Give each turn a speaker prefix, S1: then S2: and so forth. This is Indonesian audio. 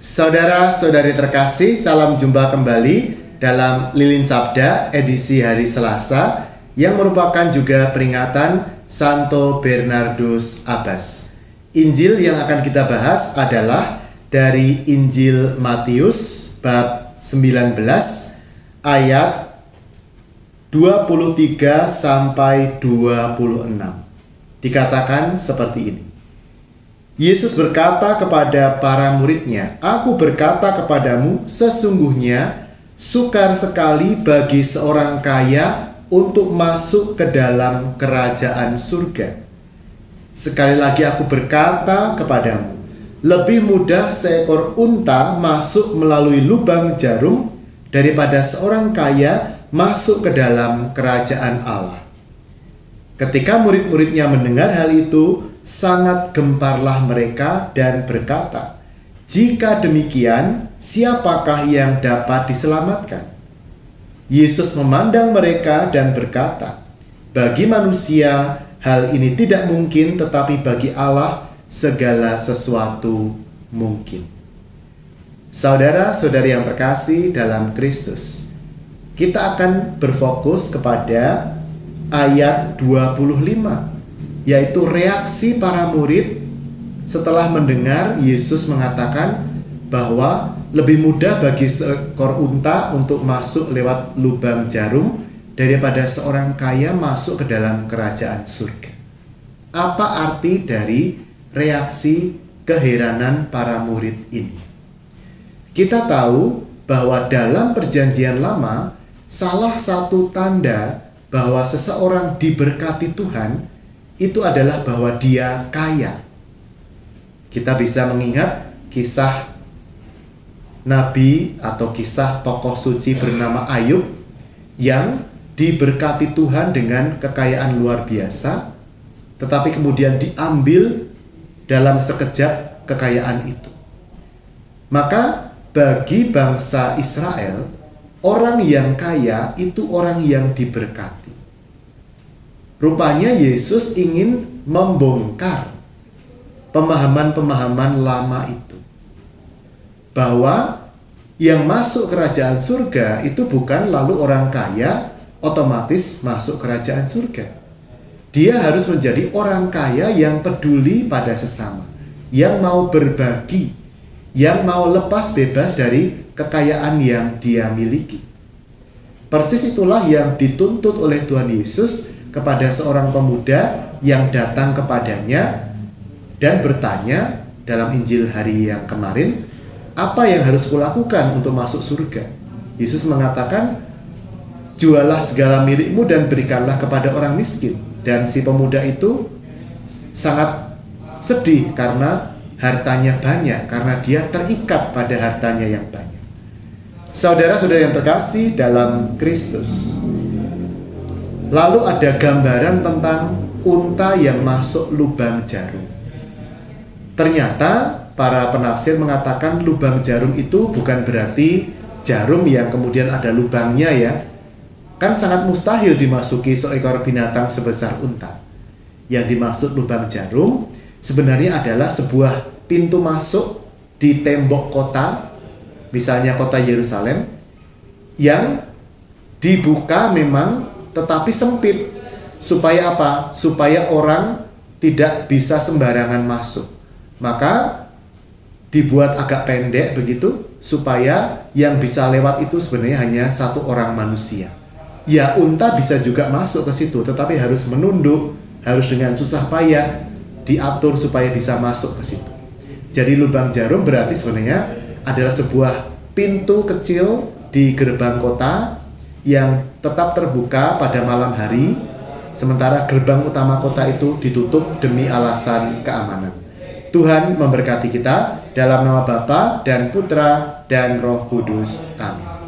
S1: Saudara-saudari terkasih, salam jumpa kembali dalam Lilin Sabda edisi hari Selasa yang merupakan juga peringatan Santo Bernardus Abbas. Injil yang akan kita bahas adalah dari Injil Matius bab 19 ayat 23 sampai 26. Dikatakan seperti ini. Yesus berkata kepada para murid-Nya, "Aku berkata kepadamu, sesungguhnya sukar sekali bagi seorang kaya untuk masuk ke dalam kerajaan surga. Sekali lagi aku berkata kepadamu, lebih mudah seekor unta masuk melalui lubang jarum daripada seorang kaya masuk ke dalam kerajaan Allah." Ketika murid-muridnya mendengar hal itu, sangat gemparlah mereka dan berkata, "Jika demikian, siapakah yang dapat diselamatkan?" Yesus memandang mereka dan berkata, "Bagi manusia, hal ini tidak mungkin, tetapi bagi Allah, segala sesuatu mungkin." Saudara-saudari yang terkasih dalam Kristus, kita akan berfokus kepada ayat 25, yaitu reaksi para murid setelah mendengar Yesus mengatakan bahwa lebih mudah bagi seekor unta untuk masuk lewat lubang jarum daripada seorang kaya masuk ke dalam kerajaan surga. Apa arti dari reaksi keheranan para murid ini? Kita tahu bahwa dalam Perjanjian Lama, salah satu tanda bahwa seseorang diberkati Tuhan itu adalah bahwa dia kaya. Kita bisa mengingat kisah Nabi atau kisah tokoh suci bernama Ayub yang diberkati Tuhan dengan kekayaan luar biasa, tetapi kemudian diambil dalam sekejap kekayaan itu. Maka bagi bangsa Israel, orang yang kaya itu orang yang diberkati. Rupanya Yesus ingin membongkar pemahaman-pemahaman lama itu, bahwa yang masuk kerajaan surga itu bukan lalu orang kaya otomatis masuk kerajaan surga. Dia harus menjadi orang kaya yang peduli pada sesama, yang mau berbagi, yang mau lepas bebas dari kekayaan yang dia miliki. Persis itulah yang dituntut oleh Tuhan Yesus kepada seorang pemuda yang datang kepadanya dan bertanya dalam Injil hari yang kemarin, "Apa yang harus kulakukan untuk masuk surga?" Yesus mengatakan, "Jualah segala milikmu dan berikanlah kepada orang miskin." Dan si pemuda itu sangat sedih karena hartanya banyak, karena dia terikat pada hartanya yang banyak. Saudara-saudara yang terkasih dalam Kristus, lalu ada gambaran tentang unta yang masuk lubang jarum. Ternyata para penafsir mengatakan lubang jarum itu bukan berarti jarum yang kemudian ada lubangnya ya. Kan sangat mustahil dimasuki seekor binatang sebesar unta. Yang dimaksud lubang jarum sebenarnya adalah sebuah pintu masuk di tembok kota, misalnya kota Yerusalem, yang dibuka memang tetapi sempit. Supaya apa? Supaya orang tidak bisa sembarangan masuk. Maka dibuat agak pendek begitu, supaya yang bisa lewat itu sebenarnya hanya satu orang manusia. Ya, unta bisa juga masuk ke situ, tetapi harus menunduk, harus dengan susah payah diatur supaya bisa masuk ke situ. Jadi lubang jarum berarti sebenarnya adalah sebuah pintu kecil di gerbang kota yang tetap terbuka pada malam hari, sementara gerbang utama kota itu ditutup demi alasan keamanan. Tuhan memberkati kita dalam nama Bapa dan Putra dan Roh Kudus. Amin.